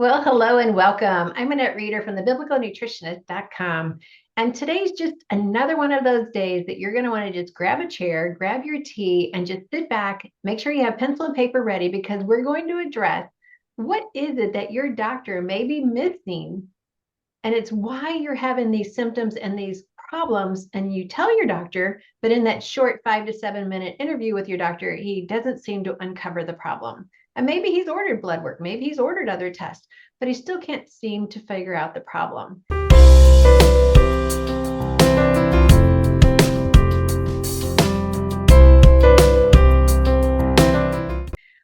Well, hello and welcome. I'm Annette Reeder from the biblicalnutritionist.com. And today's just another one of those days that you're going to want to just grab a chair, grab your tea, and just sit back. Make sure you have pencil and paper ready because we're going to address what is it that your doctor may be missing. And it's why you're having these symptoms and these problems. And you tell your doctor, but in that short 5 to 7 minute interview with your doctor, he doesn't seem to uncover the problem. And maybe he's ordered blood work, maybe he's ordered other tests, but he still can't seem to figure out the problem.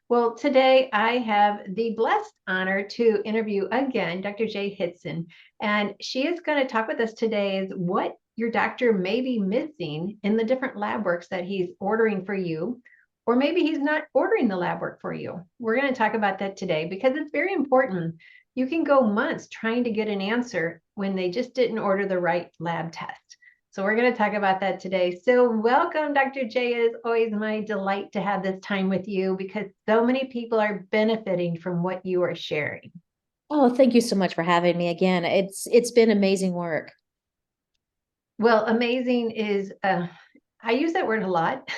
Well, today I have the blessed honor to interview again Dr. Jay Hitson, and she is going to talk with us today is what your doctor may be missing in the different lab works that he's ordering for you, or maybe he's not ordering the lab work for you. We're going to talk about that today because it's very important. You can go months trying to get an answer when they just didn't order the right lab test. So we're going to talk about that today. So welcome, Dr. J. It is always my delight to have this time with you because so many people are benefiting from what you are sharing. Oh, thank you so much for having me again. It's been amazing work. Well, amazing is, I use that word a lot,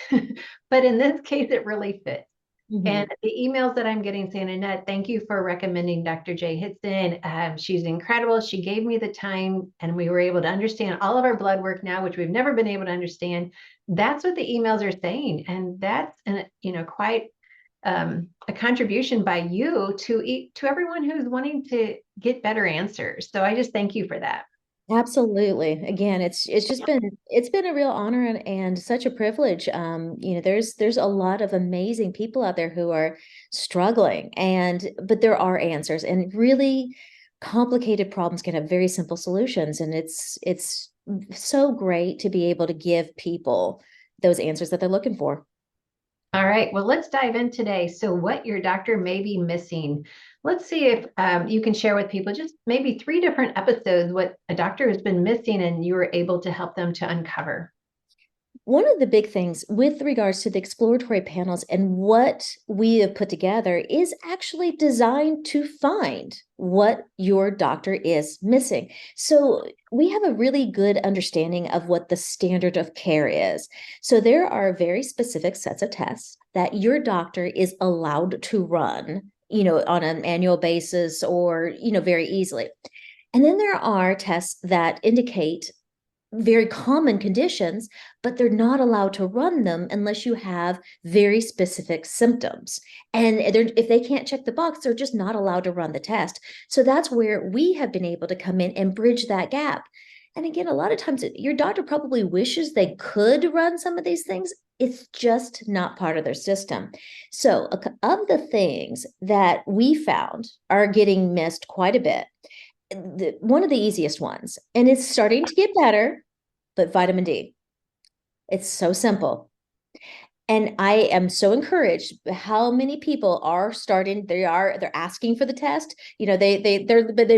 but in this case, it really fits. Mhm. And the emails that I'm getting saying, Annette, thank you for recommending Dr. Jay Hitson. She's incredible. She gave me the time and we were able to understand all of our blood work now, which we've never been able to understand. That's what the emails are saying. And that's, quite a contribution by you to everyone who's wanting to get better answers. So I just thank you for that. Absolutely. Again, it's been a real honor and such a privilege. There's a lot of amazing people out there who are struggling but there are answers, and really complicated problems can have very simple solutions. And it's so great to be able to give people those answers that they're looking for. All right, well, let's dive in today. So, what your doctor may be missing. Let's see if you can share with people just maybe 3 different episodes what a doctor has been missing and you were able to help them to uncover. One of the big things with regards to the exploratory panels and what we have put together is actually designed to find what your doctor is missing. So we have a really good understanding of what the standard of care is. So there are very specific sets of tests that your doctor is allowed to run, on an annual basis or, very easily. And then there are tests that indicate very common conditions, but they're not allowed to run them unless you have very specific symptoms. And if they can't check the box, they're just not allowed to run the test. So that's where we have been able to come in and bridge that gap. And again, a lot of times your doctor probably wishes they could run some of these things. It's just not part of their system. So, of the things that we found are getting missed quite a bit, one of the easiest ones, and it's starting to get better, but vitamin D. It's so simple. And I am so encouraged how many people are starting, they're asking for the test. They've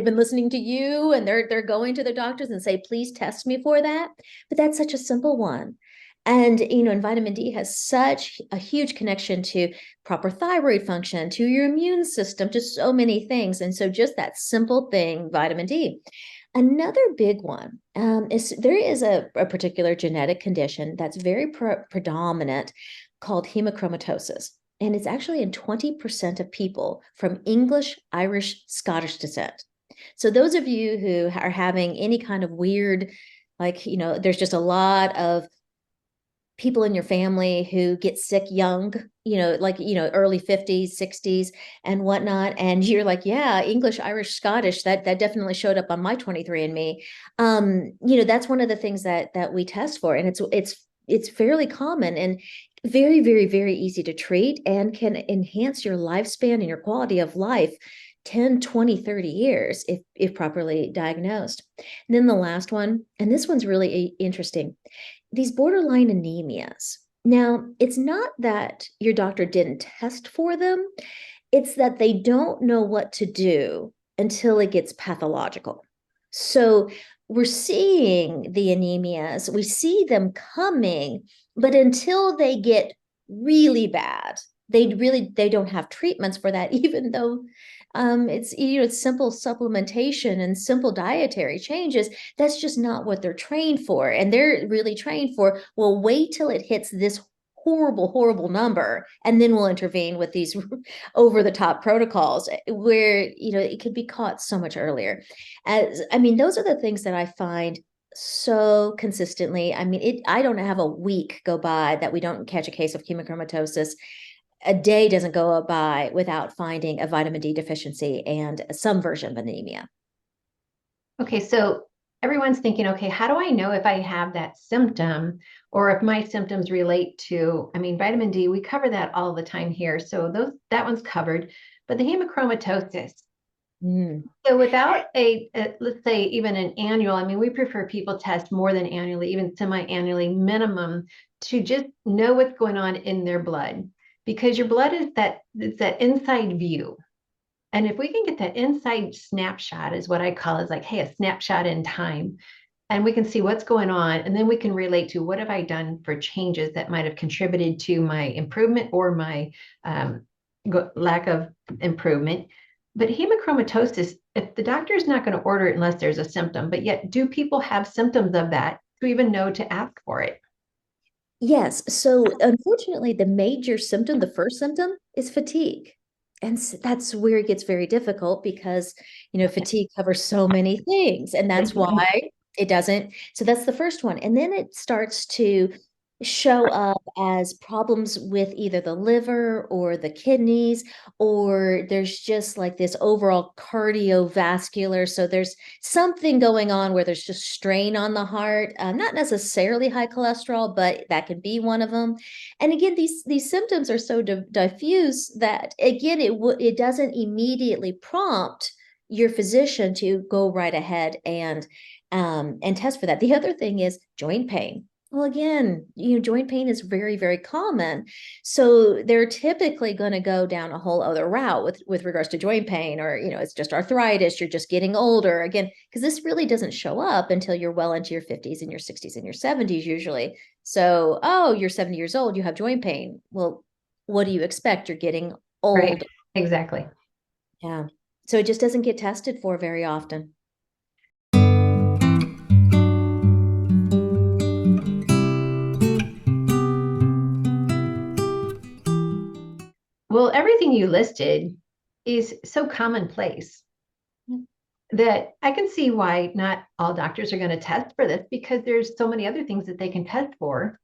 been listening to you, and they're going to their doctors and say, please test me for that. But that's such a simple one. And vitamin D has such a huge connection to proper thyroid function, to your immune system, to so many things. And so just that simple thing, vitamin D. Another big one is there is a particular genetic condition that's very predominant called hemochromatosis. And it's actually in 20% of people from English, Irish, Scottish descent. So those of you who are having any kind of weird, there's just a lot of people in your family who get sick young, early 50s, 60s and whatnot. And you're like, yeah, English, Irish, Scottish, that definitely showed up on my 23andMe. That's one of the things that we test for. And it's fairly common and very, very, very easy to treat and can enhance your lifespan and your quality of life 10, 20, 30 years if properly diagnosed. And then the last one, and this one's really interesting, these borderline anemias. Now, it's not that your doctor didn't test for them, it's that they don't know what to do until it gets pathological. So we're seeing the anemias, we see them coming, but until they get really bad, they don't have treatments for that, even though It's, it's simple supplementation and simple dietary changes. That's just not what they're trained for. And they're really trained for, well, wait till it hits this horrible number, and then we'll intervene with these over the top protocols where, it could be caught so much earlier. Those are the things that I find so consistently. I don't have a week go by that we don't catch a case of hemochromatosis. A day doesn't go by without finding a vitamin D deficiency and some version of anemia. Okay, so everyone's thinking, okay, how do I know if I have that symptom or if my symptoms relate to, vitamin D, we cover that all the time here. So that one's covered, but the hemochromatosis. Mm. So without let's say even an annual, we prefer people test more than annually, even semi-annually minimum, to just know what's going on in their blood, because your blood is it's that inside view. And if we can get that inside snapshot, is what I call, is like, hey, a snapshot in time, and we can see what's going on, and then we can relate to what have I done for changes that might have contributed to my improvement or my lack of improvement. But hemochromatosis, if the doctor is not going to order it unless there's a symptom, but yet do people have symptoms of that to even know to ask for it? Yes. So unfortunately, the major symptom, the first symptom, is fatigue. And that's where it gets very difficult because, fatigue covers so many things. And that's why it doesn't. So that's the first one. And then it starts to show up as problems with either the liver or the kidneys, or there's just like this overall cardiovascular. So there's something going on where there's just strain on the heart, not necessarily high cholesterol, but that can be one of them. And again, these symptoms are so diffuse that again, it doesn't immediately prompt your physician to go right ahead and test for that. The other thing is joint pain. Well, again, joint pain is very, very common. So they're typically going to go down a whole other route with regards to joint pain, or, it's just arthritis, you're just getting older again, because this really doesn't show up until you're well into your 50s and your 60s and your 70s usually. So, oh, you're 70 years old, you have joint pain. Well, what do you expect? You're getting Right, old. exactly. Yeah. So it just doesn't get tested for very often. Well, everything you listed is so commonplace that I can see why not all doctors are going to test for this, because there's so many other things that they can test for.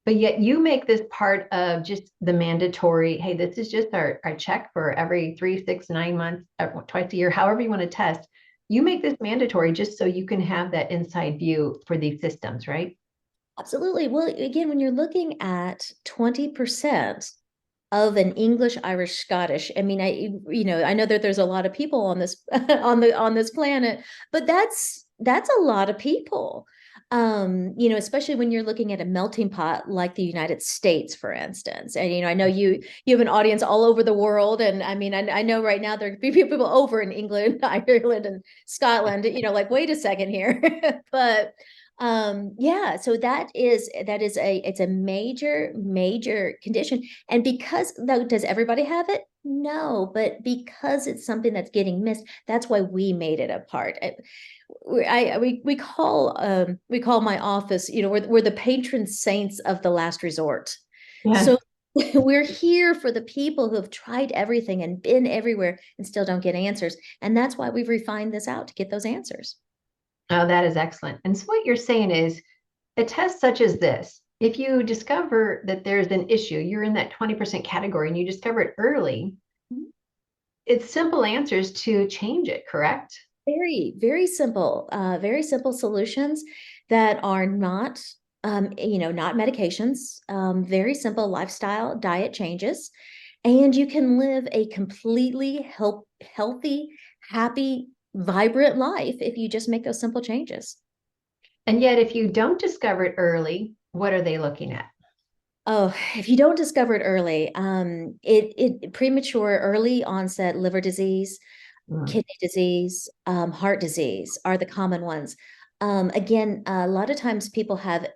But yet you make this part of just the mandatory, hey, this is just our check for every 3, 6, 9 months, twice a year, however you want to test. You make this mandatory just so you can have that inside view for these systems, right? Absolutely. Well, again, when you're looking at 20% of an English, Irish, Scottish. I know that there's a lot of people on this on this planet, but that's a lot of people. Especially when you're looking at a melting pot like the United States, for instance. And I know you have an audience all over the world, and I know right now there are people over in England, Ireland, and Scotland. Like, wait a second here, but yeah, so it's a major condition. And because, though, does everybody have it? No, but because it's something that's getting missed, that's why we made it a part. We call my office, we're the patron saints of the last resort. Yeah. So we're here for the people who have tried everything and been everywhere and still don't get answers. And that's why we've refined this out to get those answers. Oh, that is excellent. And so what you're saying is a test such as this, if you discover that there's an issue, you're in that 20% category and you discover it early, it's simple answers to change it, correct? Very simple solutions that are not medications, very simple lifestyle diet changes. And you can live a completely healthy, happy, vibrant life if you just make those simple changes. And yet, if you don't discover it early, what are they looking at? Oh, if you don't discover it early, it premature early onset liver disease, Mm. kidney disease, heart disease are the common ones. Again, a lot of times people have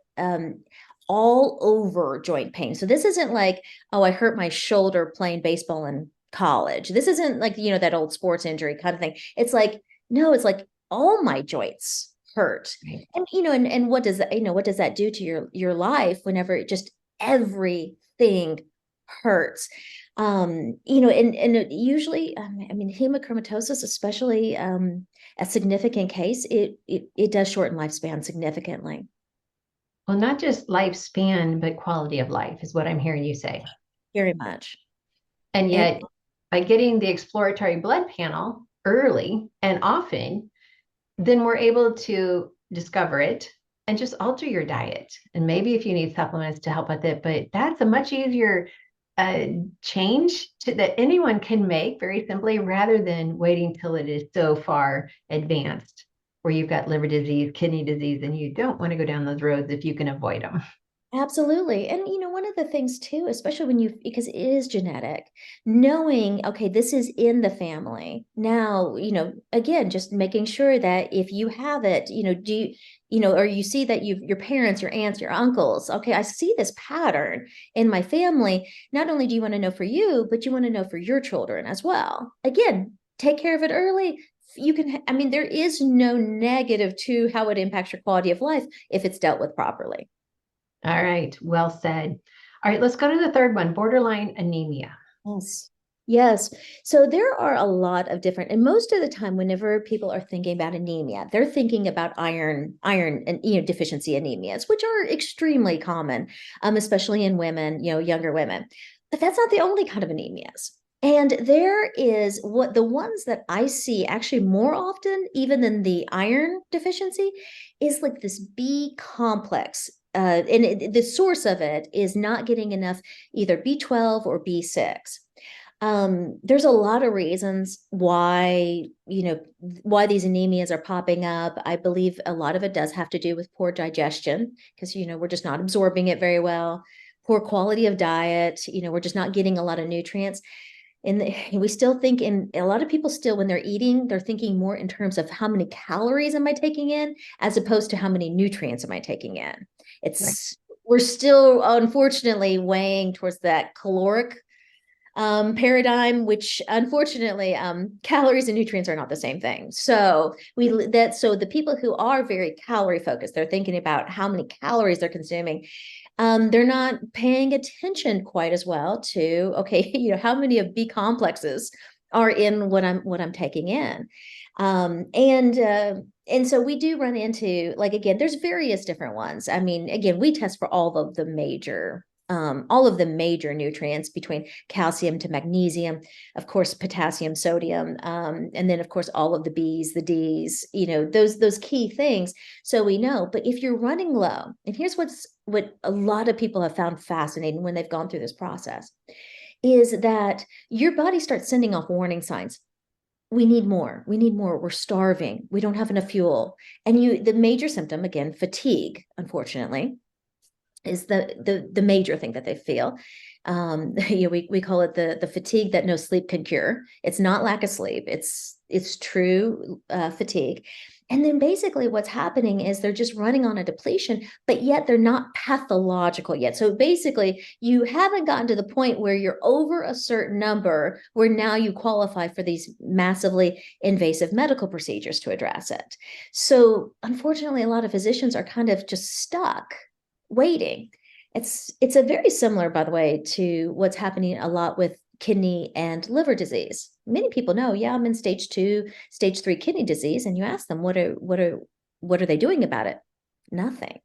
all over joint pain. So this isn't like, oh, I hurt my shoulder playing baseball and college. This isn't like, that old sports injury kind of thing. It's like, no, it's like all my joints hurt. Right. And, and what does that, what does that do to your life whenever it just everything hurts? And usually, hemochromatosis, especially a significant case, it does shorten lifespan significantly. Well, not just lifespan, but quality of life is what I'm hearing you say. Very much. And And yet, by getting the exploratory blood panel early and often, then we're able to discover it and just alter your diet. And maybe if you need supplements to help with it, but that's a much easier change that anyone can make very simply rather than waiting till it is so far advanced where you've got liver disease, kidney disease, and you don't want to go down those roads if you can avoid them. absolutely. And one of the things too, especially because it is genetic, knowing, okay, this is in the family. Now, again, just making sure that if you have it, or you see that your parents, your aunts, your uncles, okay, I see this pattern in my family. Not only do you want to know for you, but you want to know for your children as well. Again, take care of it early. There is no negative to how it impacts your quality of life if it's dealt with properly. All right, well said. All right, let's go to the third one, borderline anemia. Yes. Yes. So there are a lot of different, and most of the time, whenever people are thinking about anemia, they're thinking about iron and deficiency anemias, which are extremely common, especially in women, younger women. But that's not the only kind of anemias. And there is what the ones that I see actually more often, even than the iron deficiency, is like this B complex. The source of it is not getting enough either B12 or B6. There's a lot of reasons why these anemias are popping up. I believe a lot of it does have to do with poor digestion because, we're just not absorbing it very well, poor quality of diet, we're just not getting a lot of nutrients. And we still think in a lot of people still, when they're eating, they're thinking more in terms of how many calories am I taking in, as opposed to how many nutrients am I taking in. Right. We're still unfortunately weighing towards that caloric paradigm, which unfortunately, calories and nutrients are not the same thing. So the people who are very calorie focused, they're thinking about how many calories they're consuming. They're not paying attention quite as well to, okay, how many of B complexes are in what I'm taking in. And so we do run into, like, again, there's various different ones. Again, we test for all of the major nutrients between calcium to magnesium, of course, potassium, sodium, and then of course all of the B's, the D's, those key things. So we know. But if you're running low, and here's what a lot of people have found fascinating when they've gone through this process, is that your body starts sending off warning signs. We need more. We need more. We're starving. We don't have enough fuel. And the major symptom, again, fatigue, unfortunately, is the major thing that they feel. We call it the fatigue that no sleep can cure. It's not lack of sleep. It's true fatigue. And then basically what's happening is they're just running on a depletion, but yet they're not pathological yet. So basically, you haven't gotten to the point where you're over a certain number where now you qualify for these massively invasive medical procedures to address it. So unfortunately, a lot of physicians are kind of just stuck waiting. It's a very similar, by the way, to what's happening a lot with kidney and liver disease. Many people know, yeah, I'm in stage 2, stage 3 kidney disease, and you ask them what are they doing about it? Nothing.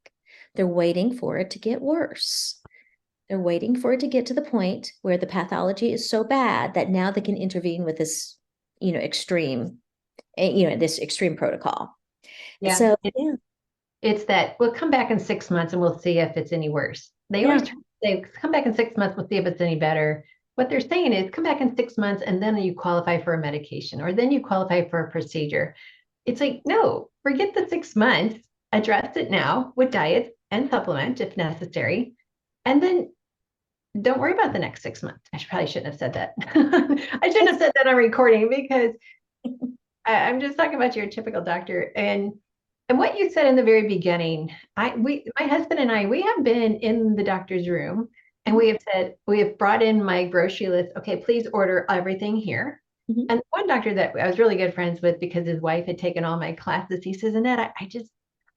They're waiting for it to get worse. They're waiting for it to get to the point where the pathology is so bad that now they can intervene with this, extreme, this extreme protocol. Yeah. So yeah, It's that we'll come back in 6 months and we'll see if it's any worse. They always yeah. try to say, come back in 6 months, we'll see if it's any better. What they're saying is, come back in 6 months and then you qualify for a medication or then you qualify for a procedure. It's like, no, forget the 6 months, address it now with diet and supplement if necessary. And then don't worry about the next 6 months. Probably shouldn't have said that. I shouldn't have said that on recording because I'm just talking about your typical doctor. And what you said in the very beginning, my husband and I, we have been in the doctor's room And we have brought in my grocery list. Okay, please order everything here. Mhm. And one doctor that I was really good friends with because his wife had taken all my classes, he says, Annette,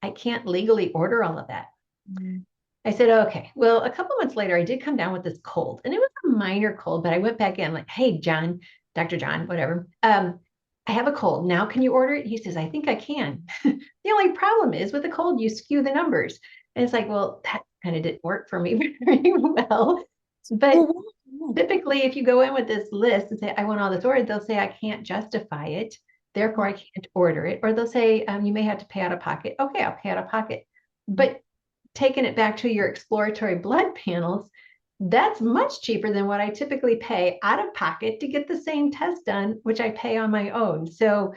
I can't legally order all of that. Mhm. I said, okay. Well, a couple months later, I did come down with this cold, and it was a minor cold, but I went back in like, hey, John, Dr. John, whatever. I have a cold. Now, can you order it? He says, I think I can. The only problem is with a cold, you skew the numbers. And it's like, well, that kind of didn't work for me very well. But Well, typically, if you go in with this list and say, I want all this ordered, they'll say, I can't justify it. yeah. Therefore, I can't order it. Or they'll say, you may have to pay out of pocket. Okay, I'll pay out of pocket. But taking it back to your exploratory blood panels, that's much cheaper than what I typically pay out of pocket to get the same test done, which I pay on my own. So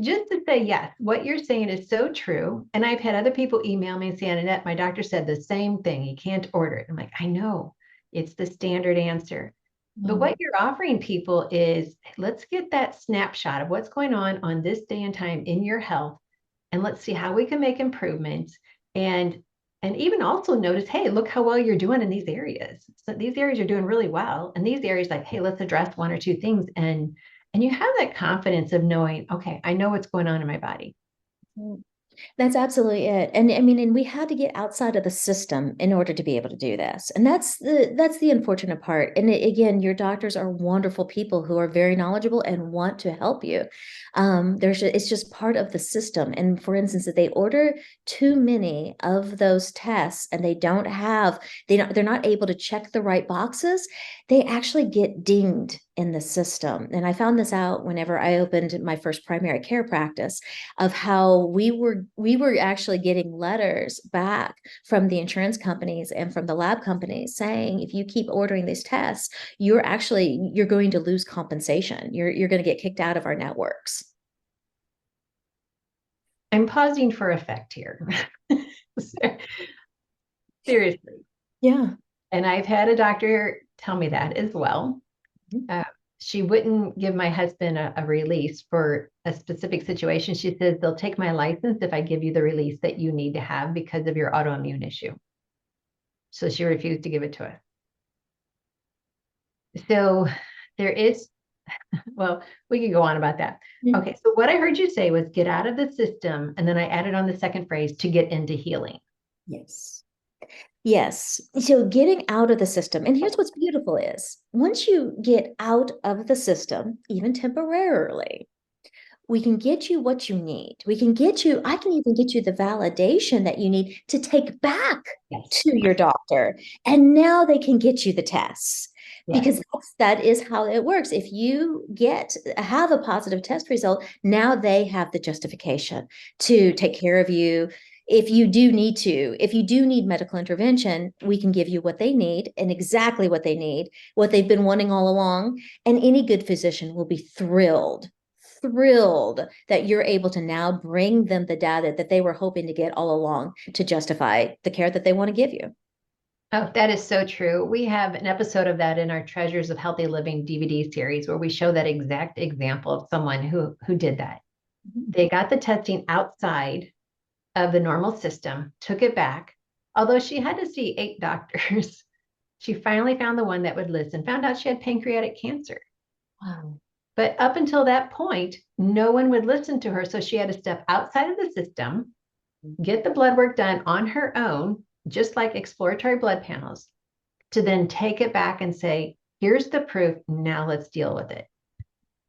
just to say, yes, what you're saying is so true. And I've had other people email me and say, Annette, my doctor said the same thing. You can't order it. I'm like, I know it's the standard answer. But Mm. what you're offering people is let's get that snapshot of what's going on this day and time in your health, and let's see how we can make improvements, and and even also notice, hey, look how well you're doing in these areas. So these areas are doing really well, and these areas, like, hey, let's address one or two things, and you have that confidence of knowing, okay, I know what's going on in my body. Mm. That's absolutely it. And I mean, and we had to get outside of the system in order to be able to do this. And that's the unfortunate part. And again, your doctors are wonderful people who are very knowledgeable and want to help you. It's just part of the system. And for instance, if they order too many of those tests and they're not able to check the right boxes, they actually get dinged in the system. And I found this out whenever I opened my first primary care practice, of how we were actually getting letters back from the insurance companies and from the lab companies saying, if you keep ordering these tests, you're going to lose compensation. You're going to get kicked out of our networks. I'm pausing for effect here. Seriously. Yeah. And I've had a doctor tell me that as well. Uh, she wouldn't give my husband a release for a specific situation. She says, they'll take my license if I give you the release that you need to have because of your autoimmune issue. So she refused to give it to us. So there is, well, we could go on about that. Mhm. Okay, so what I heard you say was get out of the system. And then I added on the second phrase to get into healing. Yes. Yes. So getting out of the system, and here's what's beautiful is once you get out of the system, even temporarily, we can get you what you need. I can even get you the validation that you need to take back Yes. to your doctor. And now they can get you the tests Yes. because that is how it works. If you have a positive test result, now they have the justification to take care of you. If you do need medical intervention, we can give you what they need and exactly what they need, what they've been wanting all along. And any good physician will be thrilled that you're able to now bring them the data that they were hoping to get all along to justify the care that they want to give you. Oh, that is so true. We have an episode of that in our Treasures of Healthy Living DVD series where we show that exact example of someone who did that. They got the testing outside of the normal system, took it back. Although she had to see 8 doctors, she finally found the one that would listen, found out she had pancreatic cancer. Wow. But up until that point, no one would listen to her. So she had to step outside of the system, get the blood work done on her own, just like exploratory blood panels, to then take it back and say, here's the proof. Now let's deal with it.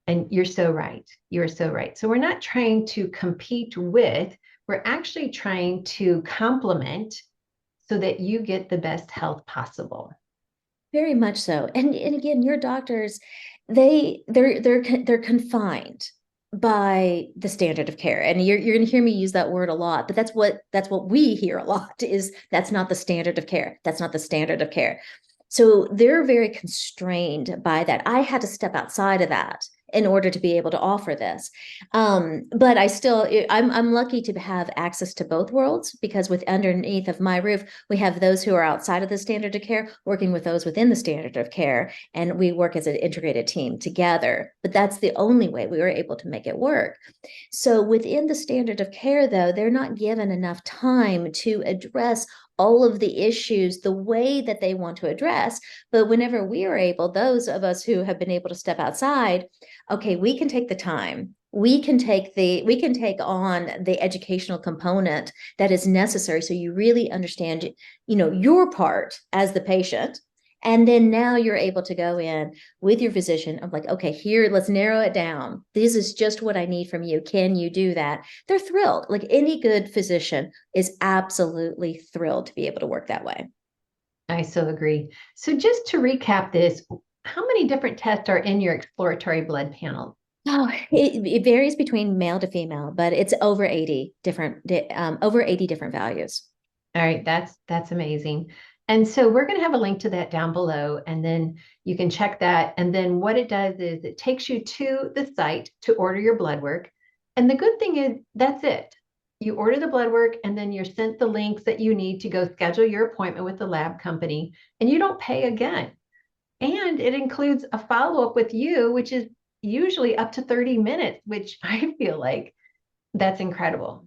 And you're so right. You're so right. So we're not trying to compete with, we're actually trying to complement so that you get the best health possible. Very much so. And again, your doctors, they're confined by the standard of care. And you're going to hear me use that word a lot, but that's what we hear a lot is that's not the standard of care. That's not the standard of care. So they're very constrained by that. I had to step outside of that in order to be able to offer this. But I'm lucky to have access to both worlds because with underneath of my roof, we have those who are outside of the standard of care working with those within the standard of care. And we work as an integrated team together. But that's the only way we were able to make it work. So within the standard of care, though, they're not given enough time to address all of the issues the way that they want to address. But whenever we are able, those of us who have been able to step outside, okay, we can take the time. We can take on the educational component that is necessary so you really understand, your part as the patient. And then now you're able to go in with your physician of like, okay, here, let's narrow it down. This is just what I need from you. Can you do that? They're thrilled. Like any good physician is absolutely thrilled to be able to work that way. I so agree. So just to recap this, how many different tests are in your exploratory blood panel? Oh, it varies between male to female, but it's over 80 different values. All right, that's amazing. And so we're going to have a link to that down below, and then you can check that. And then what it does is it takes you to the site to order your blood work. And the good thing is that's it. You order the blood work, and then you're sent the links that you need to go schedule your appointment with the lab company, and you don't pay again. And it includes a follow-up with you, which is usually up to 30 minutes, which I feel like that's incredible.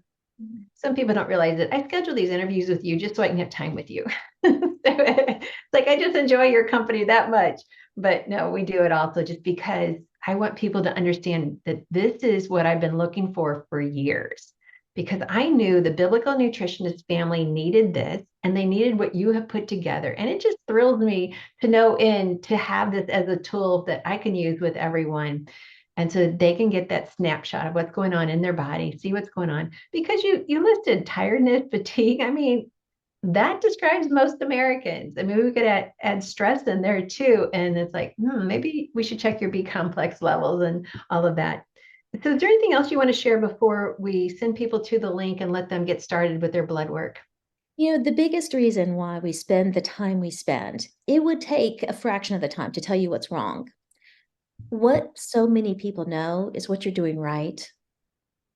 Some people don't realize it. I schedule these interviews with you just so I can have time with you. So it's like I just enjoy your company that much. But no, we do it also just because I want people to understand that this is what I've been looking for years. Because I knew the biblical nutritionist family needed this and they needed what you have put together. And it just thrills me to know and to have this as a tool that I can use with everyone. And so they can get that snapshot of what's going on in their body, see what's going on. Because you listed tiredness, fatigue. I mean, that describes most Americans. I mean, we could add stress in there too. And it's like, maybe we should check your B complex levels and all of that. So is there anything else you want to share before we send people to the link and let them get started with their blood work? The biggest reason why we spend the time we spend, it would take a fraction of the time to tell you what's wrong. What so many people know is what you're doing right.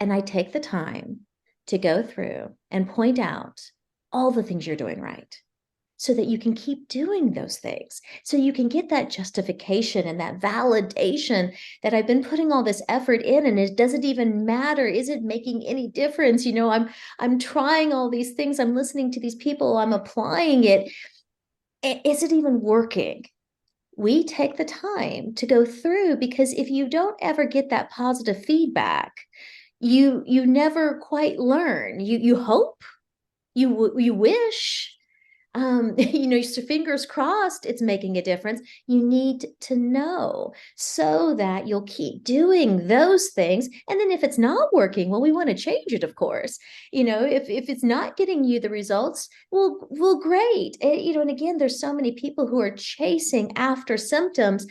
And I take the time to go through and point out all the things you're doing right so that you can keep doing those things. So you can get that justification and that validation that I've been putting all this effort in and it doesn't even matter. Is it making any difference? I'm trying all these things. I'm listening to these people. I'm applying it. Is it even working? We take the time to go through because if you don't ever get that positive feedback, you never quite learn. You hope, you wish, so fingers crossed it's making a difference. You need to know so that you'll keep doing those things. And then if it's not working, well, we want to change it, of course. If it's not getting you the results, well, great. And again, there's so many people who are chasing after symptoms,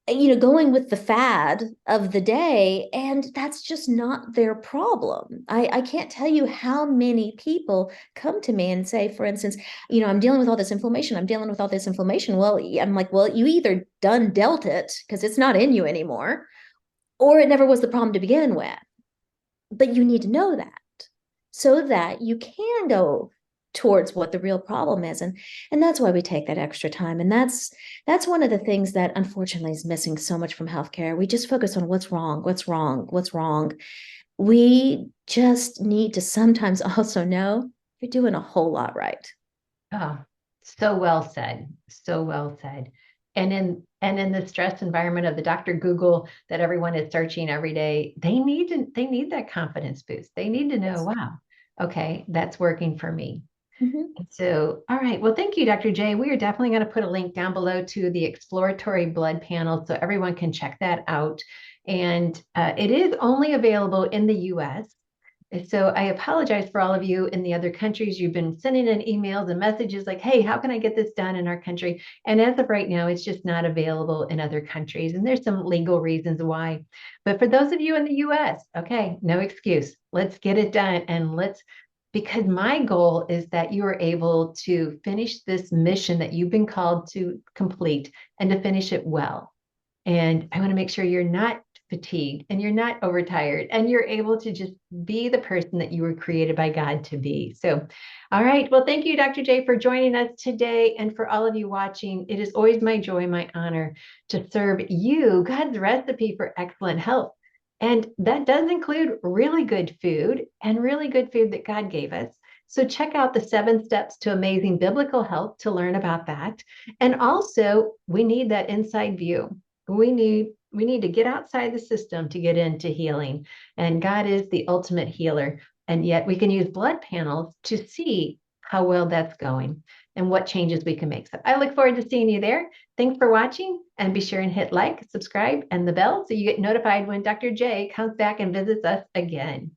going with the fad of the day, and that's just not their problem. I can't tell you how many people come to me and say, for instance, I'm dealing with all this inflammation. I'm dealing with all this inflammation. Well, I'm like, well, you either done dealt it because it's not in you anymore, or it never was the problem to begin with. But you need to know that so that you can go towards what the real problem is, and that's why we take that extra time. And that's one of the things that unfortunately is missing so much from healthcare. We just focus on what's wrong. We just need to sometimes also know you're doing a whole lot right. Oh, so well said. So well said. And in the stress environment of the Dr. Google that everyone is searching every day, they need that confidence boost. They need to know, Yes. wow, okay, that's working for me. Mhm. So, all right. Well, thank you, Dr. J. We are definitely going to put a link down below to the exploratory blood panel so everyone can check that out. And it is only available in the US. So I apologize for all of you in the other countries. You've been sending in emails and messages like, hey, how can I get this done in our country? And as of right now, it's just not available in other countries. And there's some legal reasons why. But for those of you in the US, okay, no excuse. Let's get it done. And because my goal is that you are able to finish this mission that you've been called to complete and to finish it well. And I want to make sure you're not fatigued and you're not overtired and you're able to just be the person that you were created by God to be. So, all right. Well, thank you, Dr. J, for joining us today. And for all of you watching, it is always my joy, my honor to serve you God's recipe for excellent health. And that does include really good food and really good food that God gave us. So check out the 7 steps to amazing biblical health to learn about that. And also, we need that inside view. We need to get outside the system to get into healing. And God is the ultimate healer. And yet we can use blood panels to see how well that's going and what changes we can make. So I look forward to seeing you there. Thanks for watching, and be sure and hit like, subscribe, and the bell so you get notified when Dr. J comes back and visits us again.